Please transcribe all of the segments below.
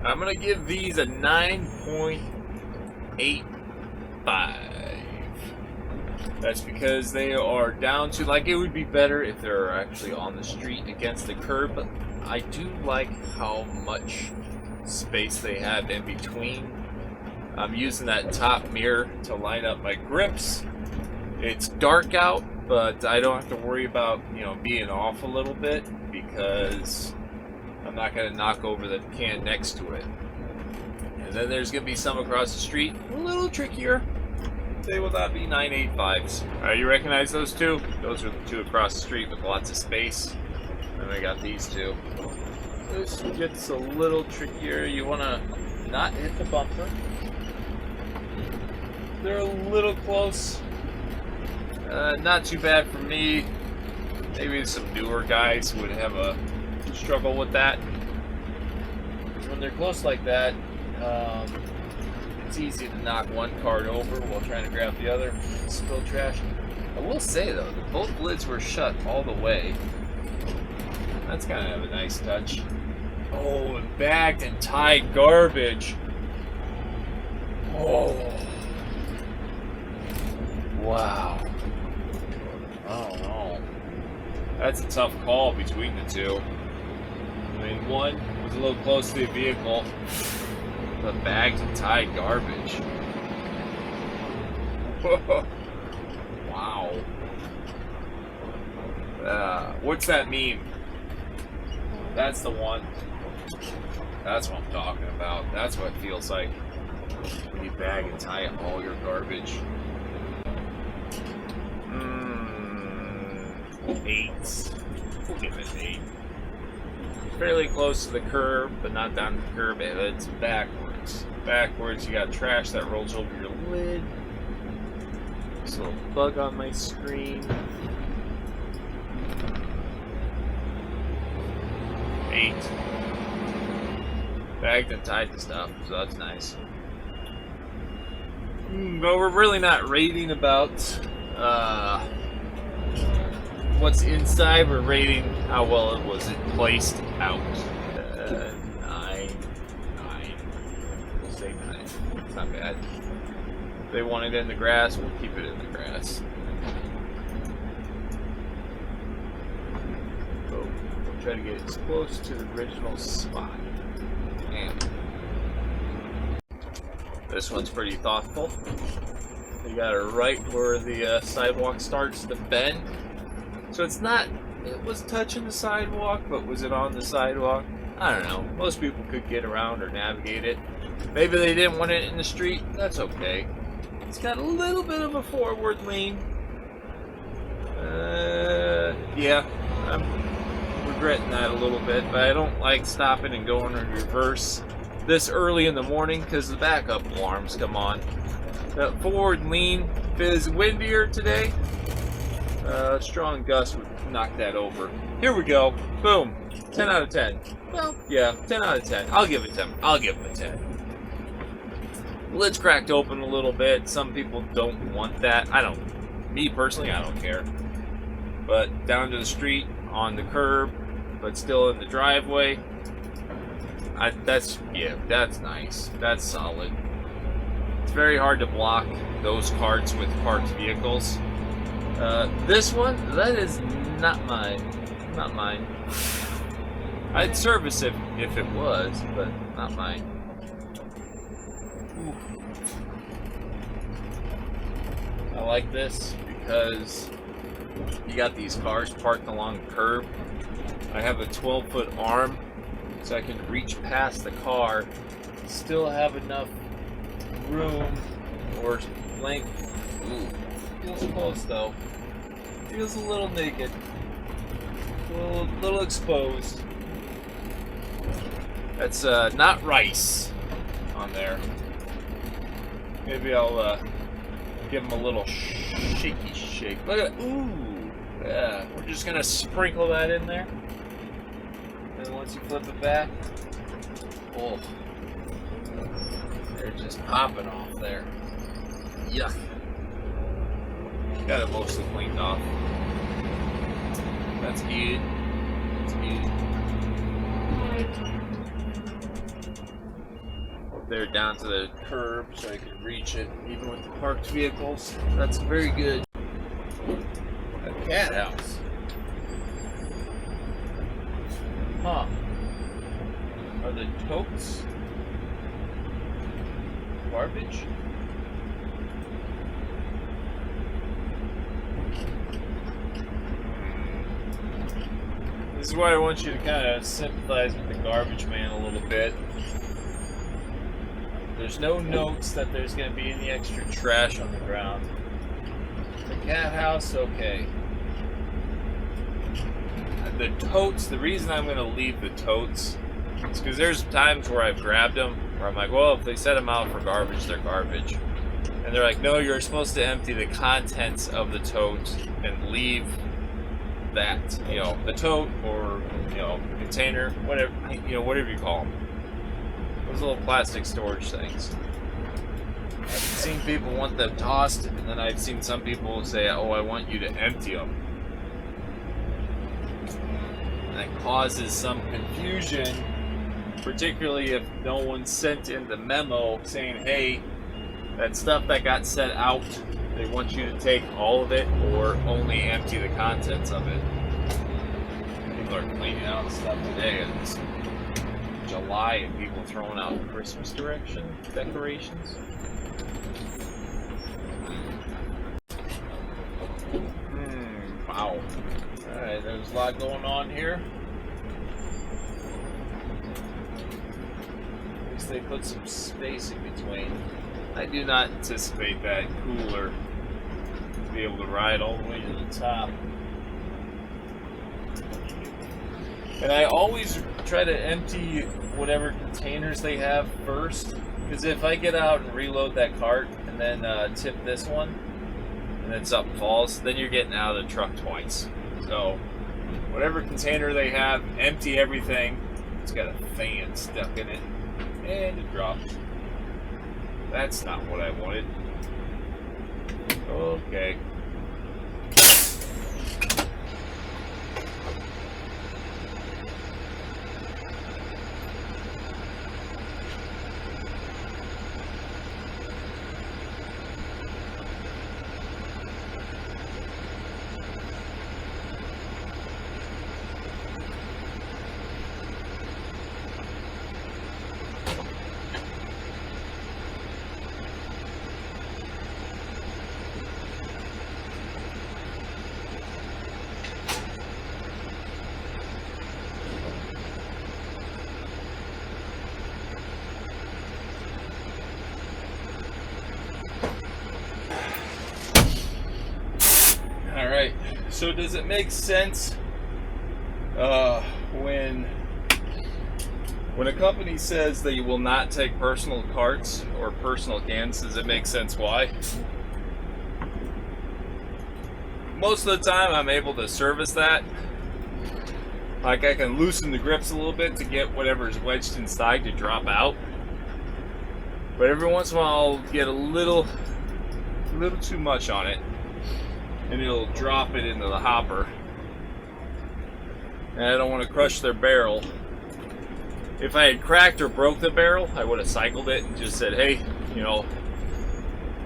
I'm gonna give these a 9.85. That's because they are down to, like, it would be better if they're actually on the street against the curb, but I do like how much space they have in between. I'm using that top mirror to line up my grips. It's dark out, but I don't have to worry about, being off a little bit because I'm not going to knock over the can next to it. And then there's going to be some across the street, a little trickier. They will not be 9.85s. Alright, you recognize those two? Those are the two across the street with lots of space. And I got these two. This gets a little trickier. You want to not hit the bumper. They're a little close. Not too bad for me. Maybe some newer guys would have a struggle with that. When they're close like that, it's easy to knock one card over while trying to grab the other, spill trash. I will say though, both lids were shut all the way. That's kind of a nice touch. Oh, and bagged and tied garbage. Oh. Wow. Oh no. That's a tough call between the two. I mean, one was a little close to the vehicle. The bagged and tied garbage. Wow. What's that meme? That's the one. That's what I'm talking about. That's what it feels like when you bag and tie all your garbage. 8. We'll give it an 8. Fairly close to the curb, but not down to the curb. It's backwards. Backwards, you got trash that rolls over your lid. There's a little bug on my screen. 8. Bagged and tied to stuff, so that's nice. But we're really not rating about what's inside. We're rating how well it was placed out. 9. We'll say 9. It's not bad. If they want it in the grass, we'll keep it in the grass. So we'll try to get as close to the original spot. And this one's pretty thoughtful. You got it right where the sidewalk starts to bend. So it's not, it was touching the sidewalk, but was it on the sidewalk? I don't know. Most people could get around or navigate it. Maybe they didn't want it in the street. That's okay. It's got a little bit of a forward lean. Yeah, I'm regretting that a little bit, but I don't like stopping and going in reverse this early in the morning because the backup alarms come on. That forward lean, if it is windier today, strong gust would knock that over. Here we go. Boom. 10 out of 10. Well, yeah, 10 out of 10. I'll give it 10. I'll give it a 10. The lid's cracked open a little bit. Some people don't want that. Me personally, I don't care. But down to the street, on the curb, but still in the driveway, that's nice. That's solid. It's very hard to block those carts with parked vehicles. This one, that is not mine. Not mine. I'd service it if it was, but not mine. Ooh. I like this because you got these cars parked along the curb. I have a 12-foot arm, so I can reach past the car, still have enough room or length. Ooh, feels close though. Feels a little naked, a little exposed. That's not rice on there. Maybe I'll give them a little shaky shake. Look at that. Ooh, yeah. We're just gonna sprinkle that in there, and once you flip it back, oh, they're just popping off there. Yuck. Got it mostly cleaned off. That's good. That's good. there down to the curb so I can reach it even with the parked vehicles. That's very good. A cat house. Huh. Are the totes garbage? This is why I want you to kind of sympathize with the garbage man a little bit. There's no notes that there's going to be any extra trash on the ground. The cat house, okay. The totes, the reason I'm going to leave the totes is because there's times where I've grabbed them where I'm like, well, if they set them out for garbage, they're garbage. And they're like, no, you're supposed to empty the contents of the tote and leave that, you know, the tote or, you know, container, whatever, you know, whatever you call them. Those little plastic storage things. I've seen people want them tossed, and then I've seen some people say, oh, I want you to empty them. And that causes some confusion, particularly if no one sent in the memo saying, hey, that stuff that got set out, they want you to take all of it or only empty the contents of it. People are cleaning out stuff today. It's July and people throwing out Christmas decorations. Wow. Alright, there's a lot going on here. At least they put some space in between. I do not anticipate that cooler to be able to ride all the way to the top. And I always try to empty whatever containers they have first, because if I get out and reload that cart and then tip this one, and then something falls, then you're getting out of the truck twice. So, whatever container they have, empty everything. It's got a fan stuck in it, and it drops. That's not what I wanted. Okay. Alright, so does it make sense when a company says that you will not take personal carts or personal cans, does it make sense why? Most of the time I'm able to service that. Like I can loosen the grips a little bit to get whatever's wedged inside to drop out. But every once in a while I'll get a little too much on it, and it'll drop it into the hopper. And I don't want to crush their barrel. If I had cracked or broke the barrel, I would have cycled it and just said, hey, you know,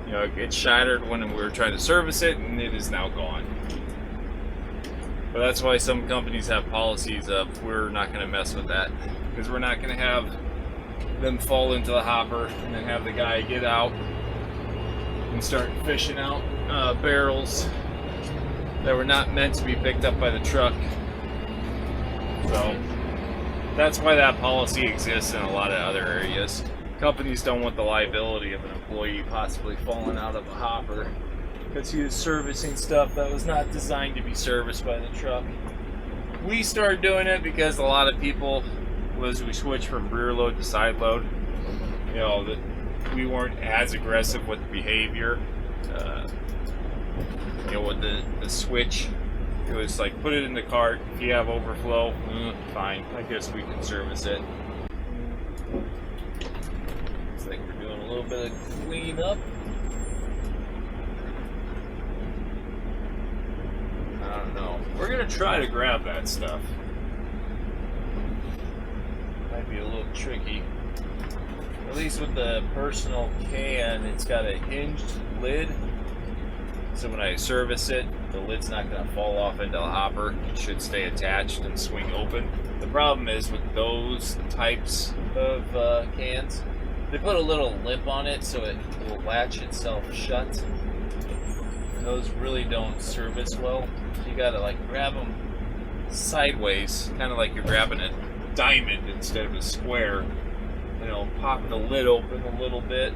it shattered when we were trying to service it, and it is now gone. But that's why some companies have policies of, we're not going to mess with that, because we're not going to have them fall into the hopper and then have the guy get out and start fishing out barrels that were not meant to be picked up by the truck. So that's why that policy exists in a lot of other areas. Companies don't want the liability of an employee possibly falling out of a hopper because he was servicing stuff that was not designed to be serviced by the truck. We started doing it because a lot of people, as we switched from rear load to side load, that we weren't as aggressive with the behavior. With the switch, it was like, put it in the cart. If you have overflow, fine. I guess we can service it. Looks like we're doing a little bit of cleanup. I don't know. We're gonna try to grab that stuff. Might be a little tricky. At least with the personal can, it's got a hinged lid. So when I service it, the lid's not going to fall off into the hopper. It should stay attached and swing open. The problem is with those types of cans, they put a little lip on it so it will latch itself shut. And those really don't service well. You got to like grab them sideways, kind of like you're grabbing a diamond instead of a square. You know, pop the lid open a little bit.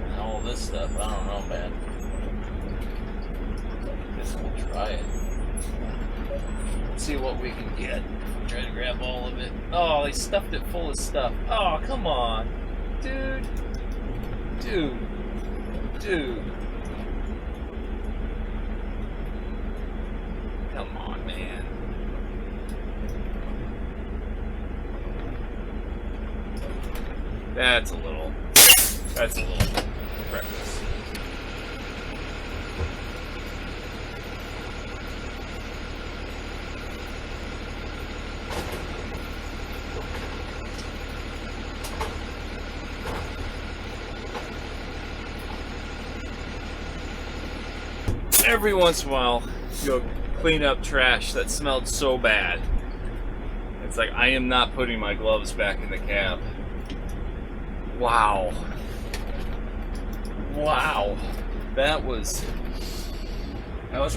And all this stuff, I don't know, man. I guess we'll try it. Let's see what we can get. Try to grab all of it. Oh, they stuffed it full of stuff. Oh, come on. Dude. Come on, man. That's a little reckless. Every once in a while, you'll clean up trash that smelled so bad. It's like, I am not putting my gloves back in the cab. Wow. That was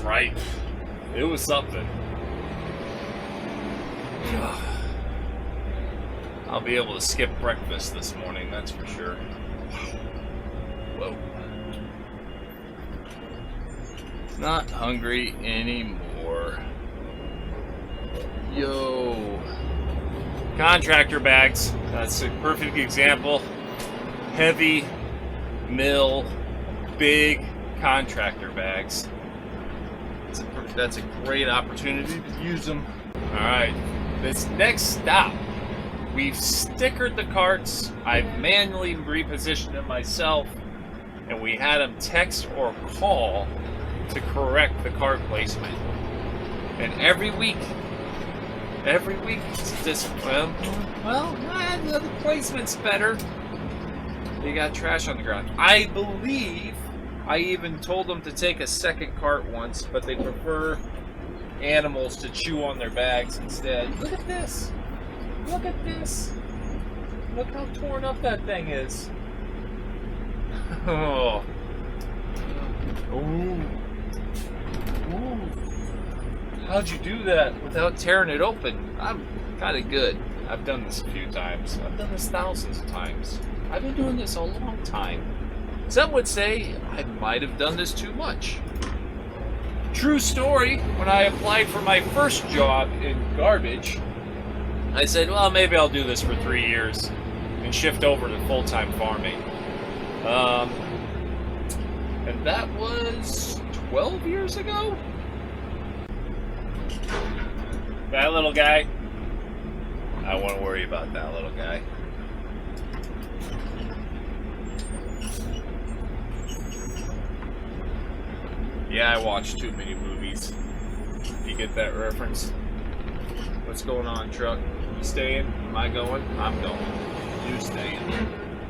right. It was something. I'll be able to skip breakfast this morning, that's for sure. Whoa. Not hungry anymore. Yo. Contractor bags. That's a perfect example. Heavy mill, big contractor bags. That's a great opportunity to use them. Alright, this next stop, we've stickered the carts. I've manually repositioned them myself, and we had them text or call to correct the cart placement. And every week it's just, the placement's better. They got trash on the ground. I believe I even told them to take a second cart once, but they prefer animals to chew on their bags instead. Look at this. Look how torn up that thing is. Oh. Ooh. How'd you do that without tearing it open? I'm kind of good. I've done this a few times. I've done this thousands of times. I've been doing this a long time. Some would say I might have done this too much. True story, when I applied for my first job in garbage, I said, well, maybe I'll do this for 3 years and shift over to full-time farming. And that was 12 years ago? That little guy? I don't want to worry about that little guy. Yeah, I watch too many movies. If you get that reference. What's going on, truck? You staying? Am I going? I'm going. You staying.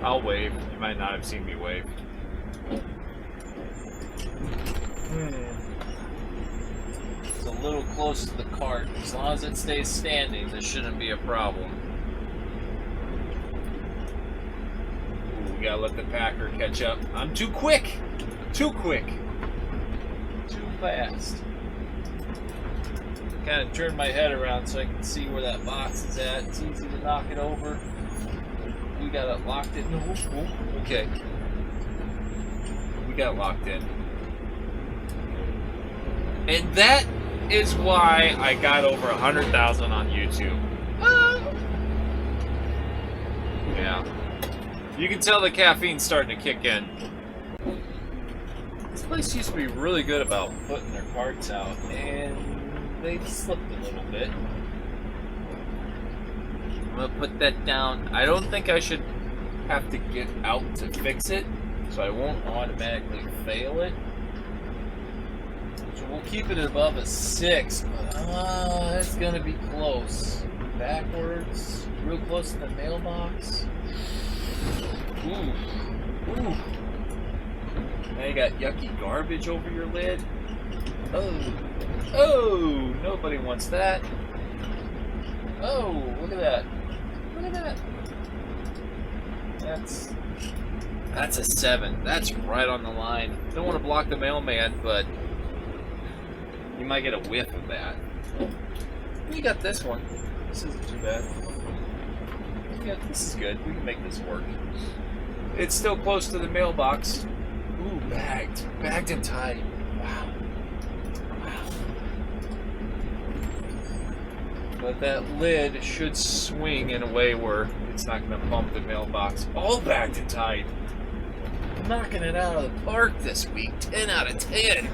I'll wave. You might not have seen me wave. It's a little close to the cart. As long as it stays standing, this shouldn't be a problem. Ooh, we gotta let the packer catch up. I'm too quick! Too quick! Too fast. Kind of turn my head around so I can see where that box is at. It's easy to knock it over. We got it locked in. No, okay. We got it locked in. And that is why I got over 100,000 on YouTube. Yeah. You can tell the caffeine's starting to kick in. This place used to be really good about putting their carts out, and they've slipped a little bit. I'm gonna put that down. I don't think I should have to get out to fix it, so I won't automatically fail it. So we'll keep it above a 6, but it's gonna be close. backwards, real close to the mailbox. Ooh. Ooh. Now you got yucky garbage over your lid. Oh. Oh, nobody wants that. Oh, look at that. Look at that. That's a 7. That's right on the line. Don't want to block the mailman, but you might get a whiff of that. You got this one. This isn't too bad. Yeah, this is good. We can make this work. It's still close to the mailbox. Ooh, bagged. Bagged and tight. Wow. Wow. But that lid should swing in a way where it's not going to bump the mailbox. All bagged and tight. I'm knocking it out of the park this week. 10 out of 10.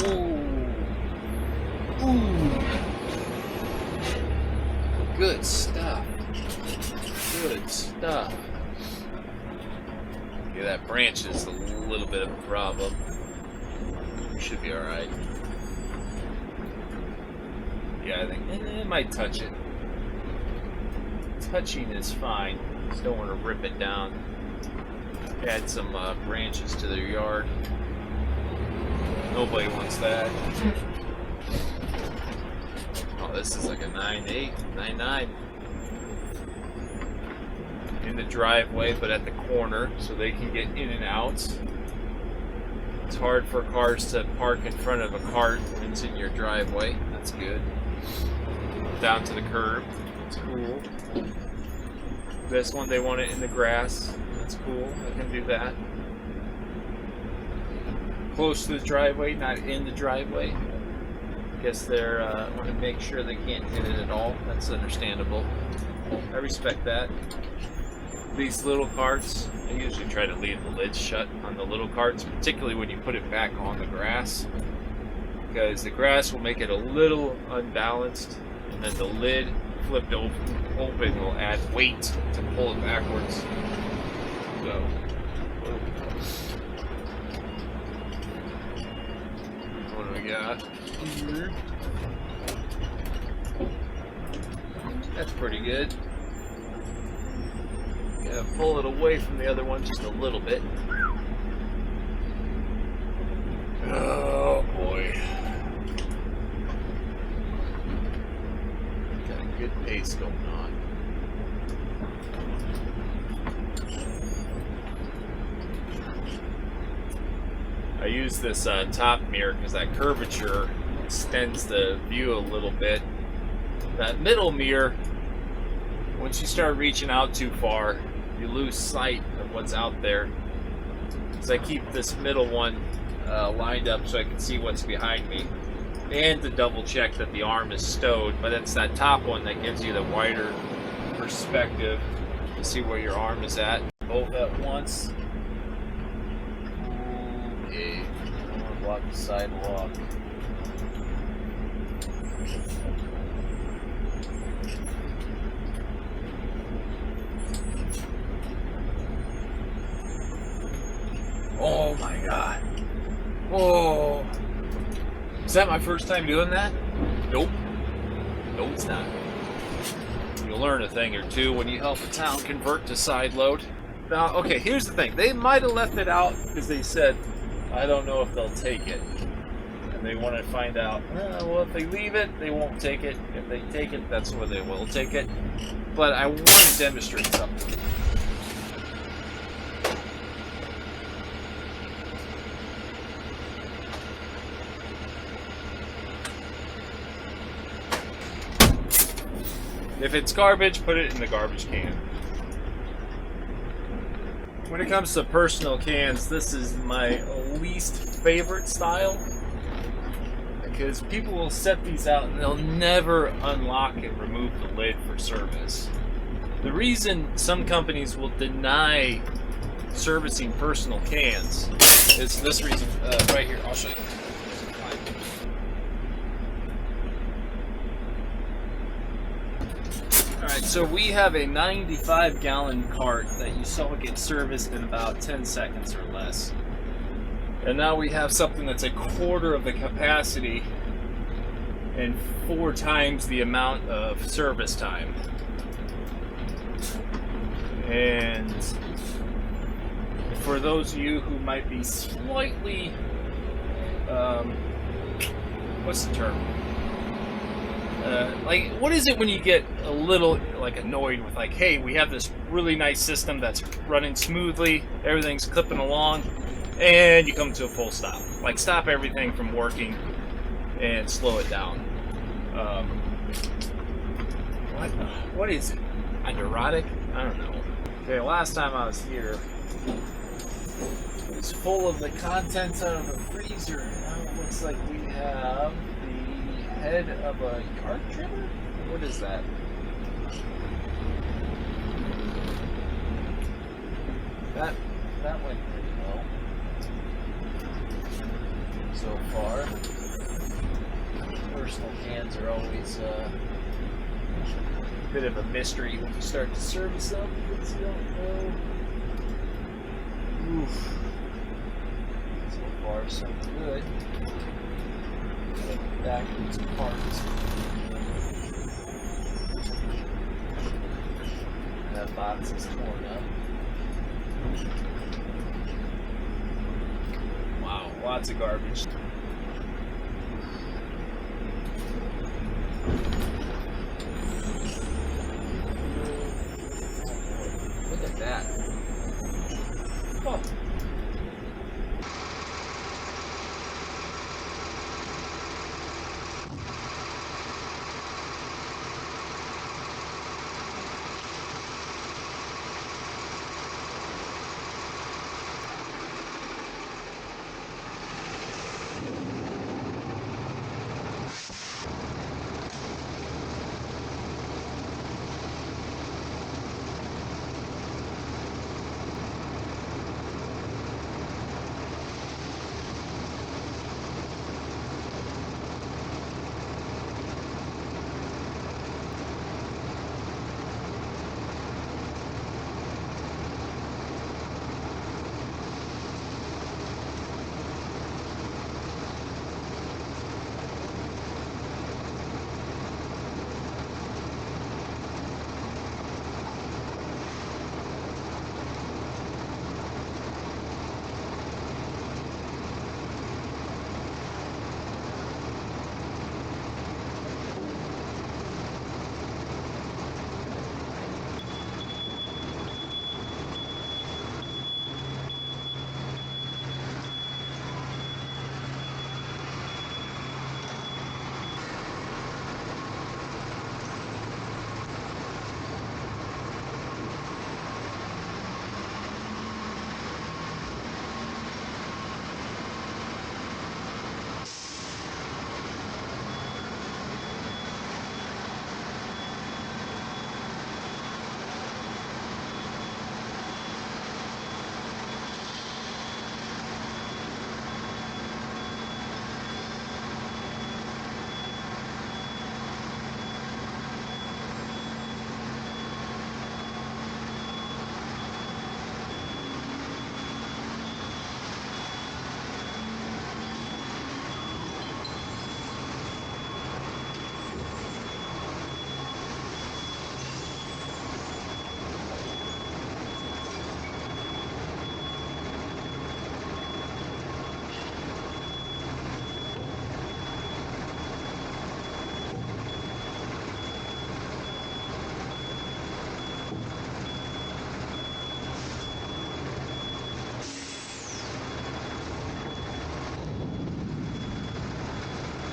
Ooh. Ooh. Good stuff. Good stuff. Yeah, that branch is a little bit of a problem. We should be alright. Yeah, I think it might touch it. Touching is fine. Just don't want to rip it down. Add some branches to their yard. Nobody wants that. Oh, this is like a 9.8, 9.9. In the driveway, but at the corner, so they can get in and out. It's hard for cars to park in front of a cart when it's in your driveway. That's good. Down to the curb. That's cool. This one, they want it in the grass. That's cool. I can do that. Close to the driveway, not in the driveway. Guess they're want to make sure they can't hit it at all. That's understandable. I respect that. These little carts, I usually try to leave the lid shut on the little carts, particularly when you put it back on the grass, because the grass will make it a little unbalanced, and then the lid flipped open will add weight to pull it backwards. So, what do we got here? That's pretty good. Gotta pull it away from the other one just a little bit. Oh boy. Got a good pace going on. I use this top mirror because that curvature extends the view a little bit. That middle mirror, once you start reaching out too far, you lose sight of what's out there. So I keep this middle one lined up so I can see what's behind me, and to double check that the arm is stowed. But it's that top one that gives you the wider perspective to see where your arm is at. Both at once. Okay, I don't want to block the sidewalk. Oh my God. Oh. Is that my first time doing that? Nope. No, it's not. You'll learn a thing or two when you help a town convert to side load. Now, okay, here's the thing. They might have left it out because they said, I don't know if they'll take it. And they want to find out, well, if they leave it, they won't take it. If they take it, that's where they will take it. But I want to demonstrate something. If it's garbage, put it in the garbage can. When it comes to personal cans, this is my least favorite style, because people will set these out and they'll never unlock and remove the lid for service. The reason some companies will deny servicing personal cans is this reason. Right here, I'll show you. Alright, so we have a 95-gallon cart that you saw get serviced in about 10 seconds or less. And now we have something that's a quarter of the capacity, and 4 times the amount of service time. And for those of you who might be slightly, what's the term? Like, what is it when you get a little like annoyed with like, hey, we have this really nice system that's running smoothly, everything's clipping along, and you come to a full stop. Like, stop everything from working and slow it down. What is it? A neurotic? I don't know. Okay, last time I was here, it was full of the contents out of the freezer. Now it looks like we have the head of a yard trimmer? What is that? That went pretty well so far. Personal cans are always a bit of a mystery when you start to service them because you don't know. Oof. So far, so good. Get back into parts. That box is torn up. Wow, lots of garbage.